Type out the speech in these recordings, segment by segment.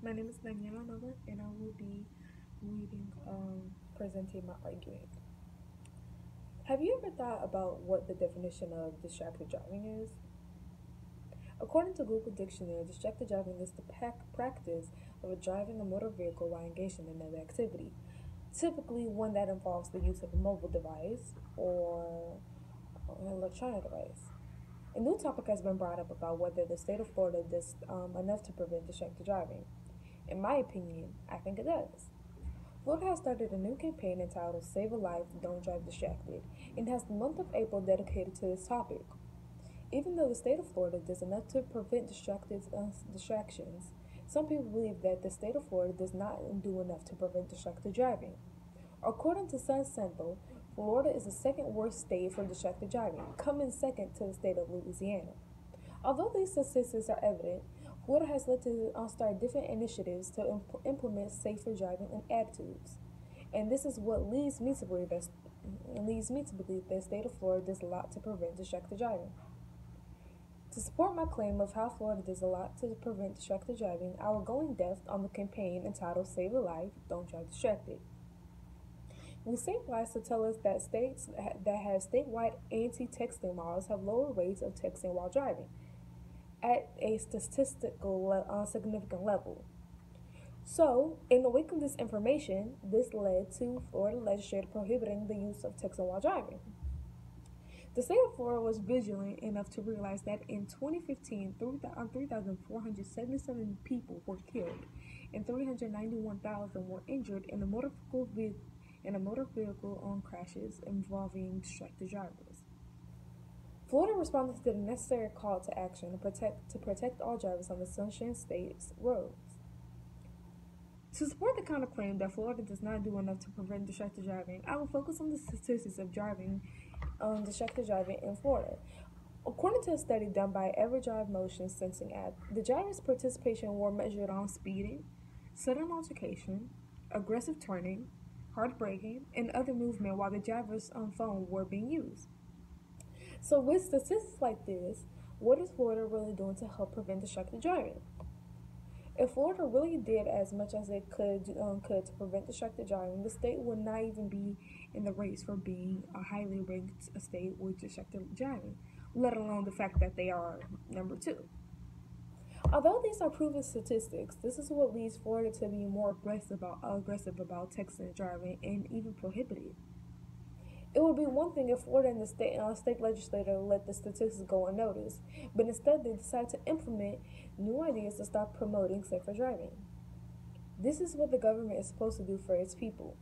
My name is Daniela Nova, and I will be reading, presenting my argument. Have you ever thought about what the definition of distracted driving is? According to Google Dictionary, distracted driving is the practice of driving a motor vehicle while engaged in another activity, typically one that involves the use of a mobile device or an electronic device. A new topic has been brought up about whether the state of Florida does enough to prevent distracted driving. In my opinion, I think it does. Florida has started a new campaign entitled Save a Life, Don't Drive Distracted, and has the month of April dedicated to this topic. Even though the state of Florida does enough to prevent distractions, some people believe that the state of Florida does not do enough to prevent distracted driving. According to Sun Central, Florida is the second worst state for distracted driving, coming second to the state of Louisiana. Although these statistics are evident, Florida has led to start different initiatives to implement safer driving and attitudes. And this is what leads me to believe that the state of Florida does a lot to prevent distracted driving. To support my claim of how Florida does a lot to prevent distracted driving, I will go in depth on the campaign entitled Save a Life, Don't Drive Distracted. We cite lies to tell us that states that have statewide anti-texting laws have lower rates of texting while driving at a significant level. So, in the wake of this information, this led to Florida legislature prohibiting the use of texting while driving. The state of Florida was vigilant enough to realize that in 2015, 3,477 people were killed and 391,000 were injured in a motor vehicle crashes involving distracted drivers. Florida responded to the necessary call to action to protect all drivers on the Sunshine State's roads. To support the counterclaim that Florida does not do enough to prevent distracted driving, I will focus on the statistics of distracted driving in Florida. According to a study done by EverDrive Motion Sensing app, the driver's participation were measured on speeding, sudden altercation, aggressive turning, hard braking, and other movement while the driver's phone were being used. So with statistics like this, what is Florida really doing to help prevent distracted driving? If Florida really did as much as it could to prevent distracted driving, the state would not even be in the race for being a highly ranked state with distracted driving, let alone the fact that they are number 2. Although these are proven statistics, this is what leads Florida to be more aggressive about texting and driving and even prohibit it. It would be one thing if Florida and the state legislature let the statistics go unnoticed, but instead they decided to implement new ideas to start promoting safer driving. This is what the government is supposed to do for its people.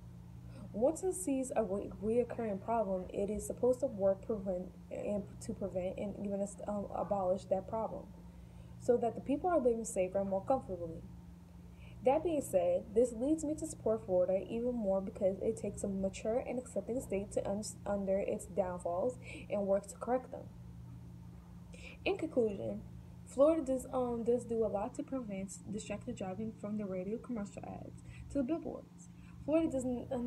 Once it sees a reoccurring problem, it is supposed to work to prevent and even abolish that problem, so that the people are living safer and more comfortably. That being said, this leads me to support Florida even more because it takes a mature and accepting state to under its downfalls and work to correct them. In conclusion, Florida does do a lot to prevent distracted driving, from the radio commercial ads to the billboards. Florida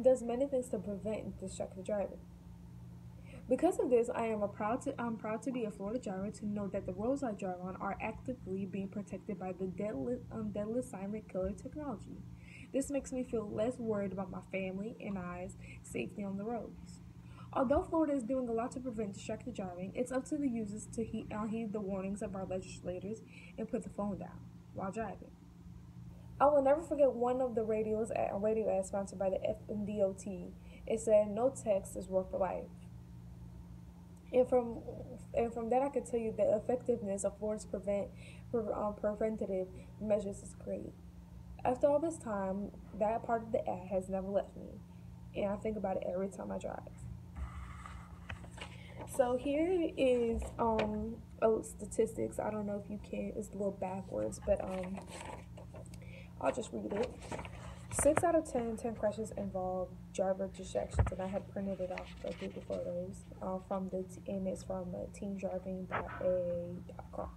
does many things to prevent distracted driving. Because of this, I'm proud to be a Florida driver, to know that the roads I drive on are actively being protected by the deadless silent killer technology. This makes me feel less worried about my family and I's safety on the roads. Although Florida is doing a lot to prevent distracted driving, it's up to the users to heed the warnings of our legislators and put the phone down while driving. I will never forget one of the radio ads sponsored by the FNDOT. It said, "No text is worth a life." And from that, I can tell you the effectiveness of Florida's preventative measures is great. After all this time, that part of the ad has never left me, and I think about it every time I drive. So here is statistics. I don't know if you can. It's a little backwards, but I'll just read it. 6 out of 10 crashes involve driver distractions, and I had printed it off of Google Photos and it's from teendriving.aa.com.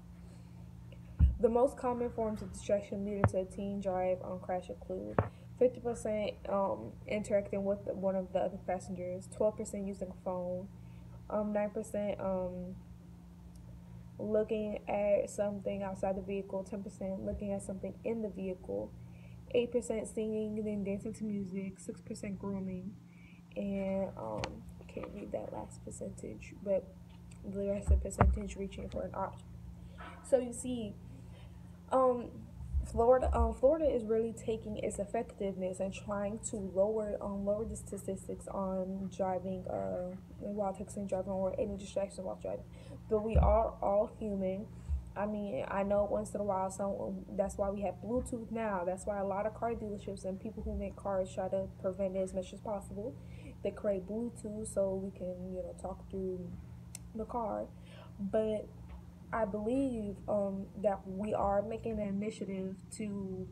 The most common forms of distraction leading to a teen drive crash include 50% interacting with one of the other passengers, 12% using a phone, 9% looking at something outside the vehicle, 10% looking at something in the vehicle, 8% singing, then dancing to music, 6% grooming, and I can't read that last percentage, but the rest of the percentage reaching for an art. So you see, um, Florida is really taking its effectiveness and trying to lower the statistics on driving, while texting, driving, or any distraction while driving. But we are all human. I mean, I know once in a while, that's why we have Bluetooth now. That's why a lot of car dealerships and people who make cars try to prevent it as much as possible. They create Bluetooth so we can, talk through the car. But I believe that we are making an initiative to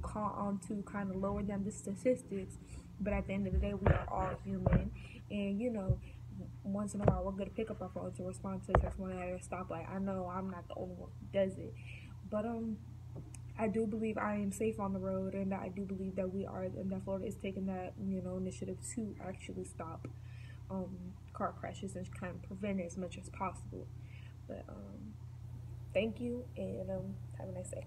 to kind of lower down the statistics. But at the end of the day, we are all human, and once in a while we're gonna pick up our phone to respond to a text when at a stoplight. I know I'm not the only one who does it, but I do believe I am safe on the road, and I do believe that that Florida is taking that initiative to actually stop car crashes and kind of prevent it as much as possible. But thank you, and have a nice day.